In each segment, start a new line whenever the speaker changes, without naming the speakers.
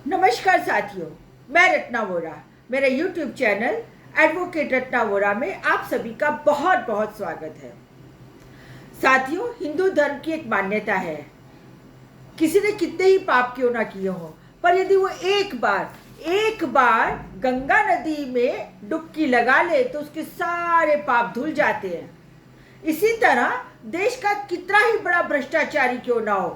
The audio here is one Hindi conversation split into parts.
नमस्कार साथियों, मैं रत्ना वोरा। मेरे YouTube channel advocate Ratna Vora में आप सभी का बहुत बहुत स्वागत है। साथियों, हिंदू धर्म की एक मान्यता है, किसी ने कितने ही पाप क्यों ना किए हों, पर यदि वो एक बार गंगा नदी में डुबकी लगा ले तो उसके सारे पाप धुल जाते हैं। इसी तरह देश का कितना ही बड़ा भ्रष्टाचारी क्यों ना हो,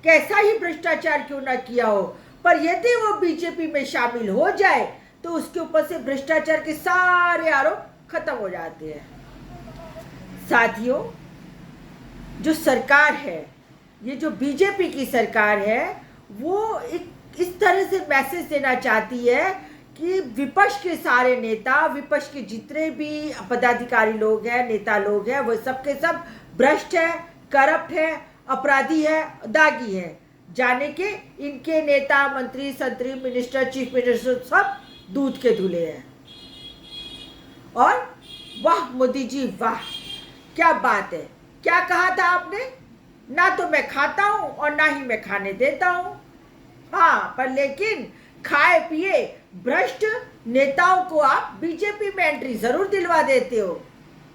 कैसा ही भ्रष्टाचार क्यों ना किया हो, पर यदि वो बीजेपी में शामिल हो जाए तो उसके ऊपर से भ्रष्टाचार के सारे आरोप खत्म हो जाते हैं। साथियों, जो सरकार है, ये जो बीजेपी की सरकार है, वो इस तरह से मैसेज देना चाहती है कि विपक्ष के सारे नेता, विपक्ष के जितने भी पदाधिकारी लोग हैं, नेता लोग हैं, वो सबके सब भ्रष्ट है, करप्ट है, अपराधी है, दागी है। जाने के इनके नेता, मंत्री, संतरी, मिनिस्टर, चीफ मिनिस्टर सब दूध के धुले हैं। और वाह मोदी जी वाह, क्या बात है, क्या कहा था आपने? ना तो मैं खाता हूं और ना ही मैं खाने देता हूं। हाँ, पर लेकिन खाए पिए भ्रष्ट नेताओं को आप बीजेपी में एंट्री जरूर दिलवा देते हो।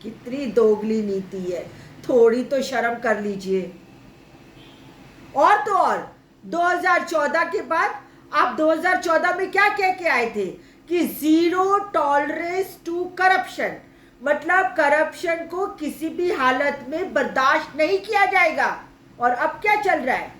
कितनी दोगली नीति है, थोड़ी तो शर्म कर लीजिए। और तो और 2014 के बाद आप 2014 में क्या कह के आए थे कि जीरो टॉलरेंस टू करप्शन, मतलब करप्शन को किसी भी हालत में बर्दाश्त नहीं किया जाएगा। और अब क्या चल रहा है?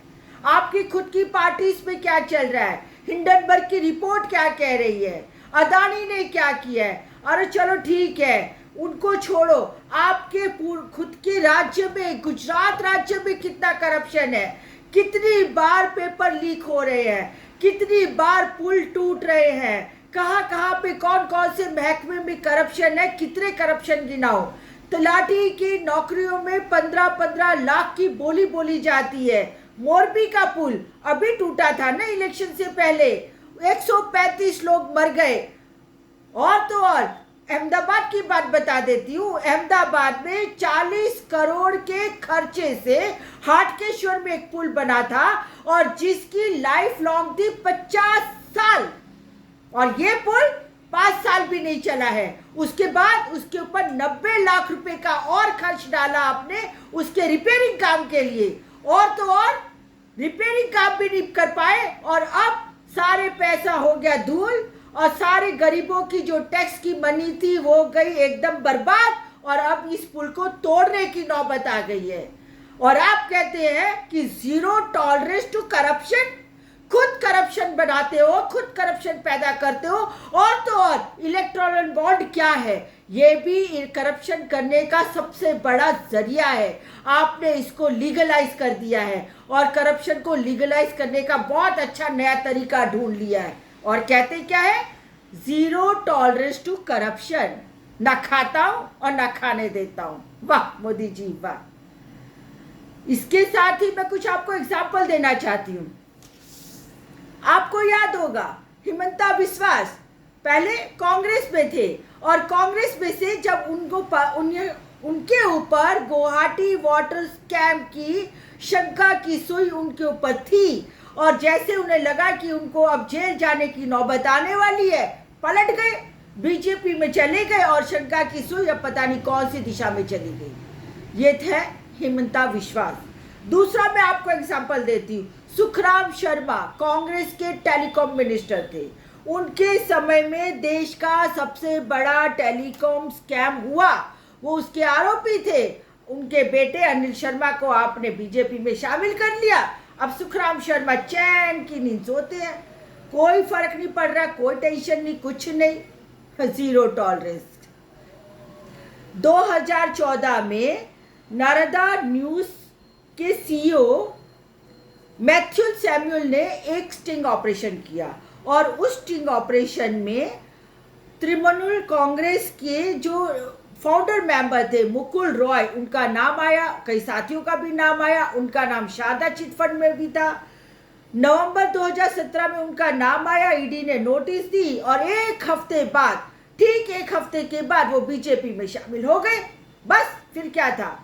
आपकी खुद की पार्टी इसमें क्या चल रहा है? हिंडनबर्ग की रिपोर्ट क्या कह रही है? अदानी ने क्या किया है? अरे चलो ठीक है, उनको छोड़ो। आपके खुद के राज्य में, गुजरात राज्य में कितना करप्शन है, कितनी बार पेपर लीक हो रहे हैं, कितनी बार पुल टूट रहे हैं, कहाँ पे कौन कौन से महकमे में करप्शन है, कितने करप्शन गिनाओ। तलाटी की नौकरियों में 15-15 लाख की बोली बोली जाती है। मोरबी का पुल अभी टूटा था ना, इलेक्शन से पहले 135 लोग मर गए। और तो और अहमदाबाद की बात बता देती हूँ, अहमदाबाद में 40 करोड़ के खर्चे से हाटकेश्वर में एक पुल बना था और जिसकी लाइफ लॉन्ग थी 50 साल, और ये पुल 5 साल भी नहीं चला है। उसके बाद उसके ऊपर 90 लाख रुपए का और खर्च डाला आपने उसके रिपेयरिंग काम के लिए, और तो और रिपेयरिंग काम भी नहीं कर पाए, और अब सारे पैसा हो गया धूल, और सारे गरीबों की जो टैक्स की मनी थी वो गई एकदम बर्बाद, और अब इस पुल को तोड़ने की नौबत आ गई है। और आप कहते हैं कि जीरो टॉलरेंस टू करप्शन। खुद करप्शन बनाते हो, खुद करप्शन पैदा करते हो, और तो और इलेक्टोरल बॉन्ड क्या है? ये भी करप्शन करने का सबसे बड़ा जरिया है। आपने इसको लीगलाइज कर दिया है और करप्शन को लीगलाइज करने का बहुत अच्छा नया तरीका ढूंढ लिया है। और कहते क्या है? Zero tolerance to corruption. ना खाता हूं और ना खाने देता हूं। वाह मोदी जी वाह। इसके साथ ही मैं कुछ आपको एग्जाम्पल देना चाहती हूं। आपको याद होगा, हिमंता बिस्वास पहले कांग्रेस में थे, और कांग्रेस में से जब उनके ऊपर गुवाहाटी वाटर स्कैम की शंका की सुई उनके ऊपर थी, और जैसे उन्हें लगा कि उनको अब जेल जाने की नौबत आने वाली है, पलट गए, बीजेपी में चले गए, और शंका की सुई अब पता नहीं कौन सी दिशा में चली गई। ये थे हिमंता बिस्वास। दूसरा मैं आपको एग्जांपल देती हूँ, सुखराम शर्मा कांग्रेस के टेलीकॉम मिनिस्टर थे। उनके समय में देश का सबसे बड़ा टेलीकॉम स्कैम हुआ, वो उसके आरोपी थे। उनके बेटे अनिल शर्मा को आपने बीजेपी में शामिल कर लिया। अब सुखराम शर्मा चैन की नींद सोते हैं, कोई फर्क नहीं पड़ रहा, कोई टेंशन नहीं, कुछ नहीं, जीरो टॉलरेंस। 2014 में नारदा न्यूज के सीईओ मैथ्यू सैमुअल ने एक स्टिंग ऑपरेशन किया, और उस स्टिंग ऑपरेशन में तृणमूल कांग्रेस के जो फाउंडर मेंबर थे मुकुल रॉय, उनका नाम आया, कई साथियों का भी नाम आया, उनका नाम शारदा चिटफंड में भी था। नवंबर 2017 में उनका नाम आया, ईडी ने नोटिस दी, और एक हफ्ते बाद, ठीक एक हफ्ते के बाद वो बीजेपी में शामिल हो गए। बस फिर क्या था?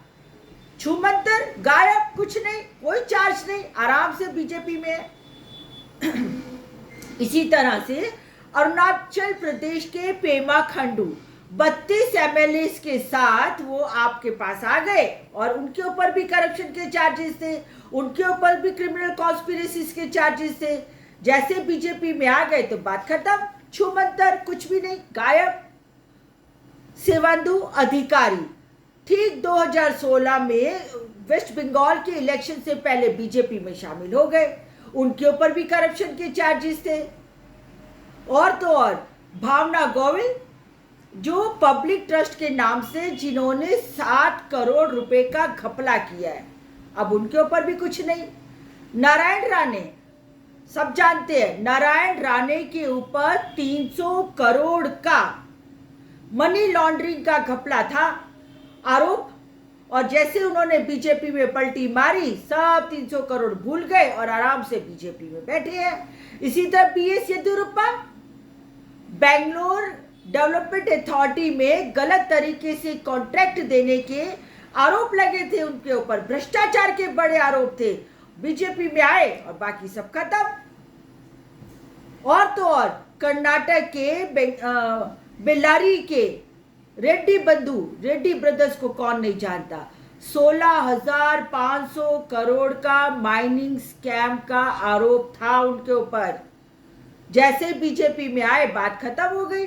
छूमंतर, गायब, कुछ नहीं, कोई चार्ज नहीं, आराम से बीजेपी में है। इसी तरह से अरुणाचल प्रदेश के पेमा खंडू 32 एमएलए के साथ वो आपके पास आ गए और उनके ऊपर भी करप्शन के चार्जेस थे, उनके ऊपर भी क्रिमिनल कॉन्स्पिरेसीज के चार्जेस थे। जैसे बीजेपी में आ गए तो बात खत्म, छूमंतर, कुछ भी नहीं, गायब। सेवांदु अधिकारी ठीक 2016 में वेस्ट बंगाल के इलेक्शन से पहले बीजेपी में शामिल हो गए, उनके ऊपर भी करप्शन के चार्जेस थे। और तो और भावना गोविल जो पब्लिक ट्रस्ट के नाम से जिन्होंने 7 करोड़ रुपए का घपला किया है, अब उनके ऊपर भी कुछ नहीं। नारायण राणे, सब जानते हैं, नारायण राणे के ऊपर 300 करोड़ का मनी लॉन्ड्रिंग का घपला था आरोप, और जैसे उन्होंने बीजेपी में पलटी मारी, सब 300 करोड़ भूल गए और आराम से बीजेपी में बैठे हैं। इसी तरह BS Yediyurappa Bangalore development authority में गलत तरीके से कॉन्ट्रैक्ट देने के आरोप लगे थे, उनके ऊपर भ्रष्टाचार के बड़े आरोप थे, बीजेपी में आए और बाकी सब खत्म। और तो और कर्नाटक के बेल्लारी के रेड्डी बंधु, रेड्डी ब्रदर्स को कौन नहीं जानता, 16,500 करोड़ का माइनिंग स्कैम का आरोप था उनके ऊपर। जैसे बीजेपी में आए बात खत्म हो गई,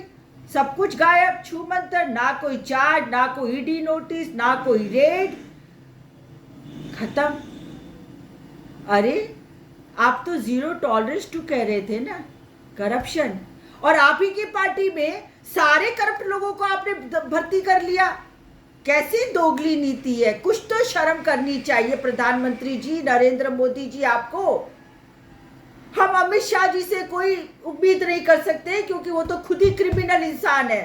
सब कुछ गायब, छूमंतर, ना कोई चार्ज, ना कोई ईडी नोटिस, ना कोई रेड, खत्म। अरे आप तो जीरो टॉलरेंस टू कह रहे थे ना करप्शन, और आप ही की पार्टी में सारे करप्ट लोगों को आपने भर्ती कर लिया। कैसी दोगली नीति है, कुछ तो शर्म करनी चाहिए प्रधानमंत्री जी नरेंद्र मोदी जी आपको। हम अमित शाह जी से कोई उम्मीद नहीं कर सकते क्योंकि वो तो खुद ही क्रिमिनल इंसान है।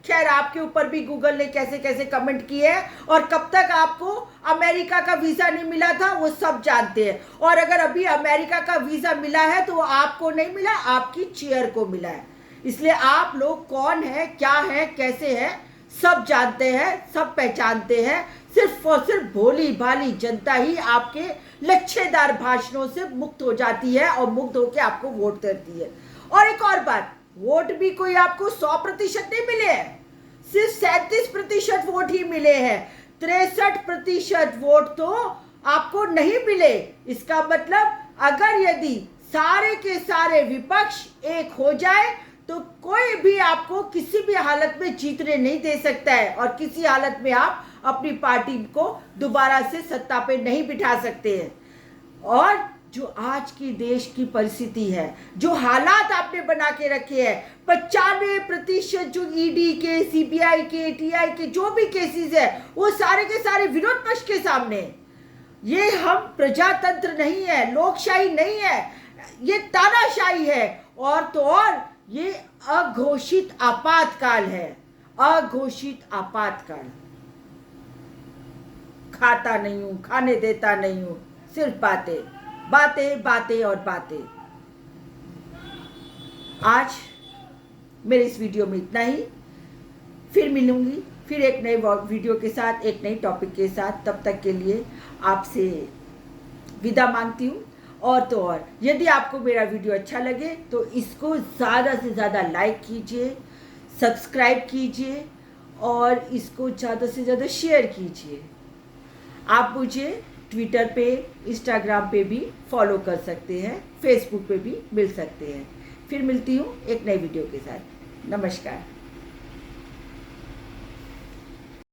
खैर, आपके ऊपर भी गूगल ने कैसे कैसे कमेंट किए हैं और कब तक आपको अमेरिका का वीजा नहीं मिला था वो सब जानते हैं, और अगर अभी अमेरिका का वीजा मिला है तो वो आपको नहीं मिला, आपकी चेयर को मिला है। इसलिए आप लोग कौन है, क्या है, कैसे है, सब जानते हैं, सब पहचानते हैं। सिर्फ और सिर्फ भोली भाली जनता ही आपके लच्छेदार भाषणों से मुक्त हो जाती है और मुक्त होकर आपको वोट करती है। और एक और बात, वोट भी कोई आपको 100% नहीं मिले हैं, सिर्फ 37% वोट ही मिले हैं, 63% वोट तो आपको नहीं मिले। इसका मतलब अगर यदि सारे के सारे विपक्ष एक हो जाए तो कोई भी आपको किसी भी हालत में जीतने नहीं दे सकता है, और किसी हालत में आप अपनी पार्टी को दोबारा से सत्ता पे नहीं बिठा सकते हैं। और जो आज की देश की परिस्थिति है, जो हालात आपने बना के रखे हैं, 95% जो ईडी के, सीबीआई के, टीआई के जो भी केसेस है वो सारे के सारे विरोध पक्ष के सामने। ये हम प्रजातंत्र नहीं है, लोकशाही नहीं है, ये तानाशाही है। और तो और ये अघोषित आपातकाल है, अघोषित आपातकाल। खाता नहीं हूं, खाने देता नहीं हूं, सिर्फ बातें बातें बातें और बातें। आज मेरे इस वीडियो में इतना ही, फिर मिलूंगी फिर एक नए वीडियो के साथ, एक नई टॉपिक के साथ। तब तक के लिए आपसे विदा मांगती हूँ। और तो और यदि आपको मेरा वीडियो अच्छा लगे तो इसको ज़्यादा से ज़्यादा लाइक कीजिए, सब्सक्राइब कीजिए और इसको ज़्यादा से ज़्यादा शेयर कीजिए। आप मुझे ट्विटर पे, इंस्टाग्राम पे भी फॉलो कर सकते हैं, फेसबुक पे भी मिल सकते हैं। फिर मिलती हूँ एक नई वीडियो के साथ। नमस्कार।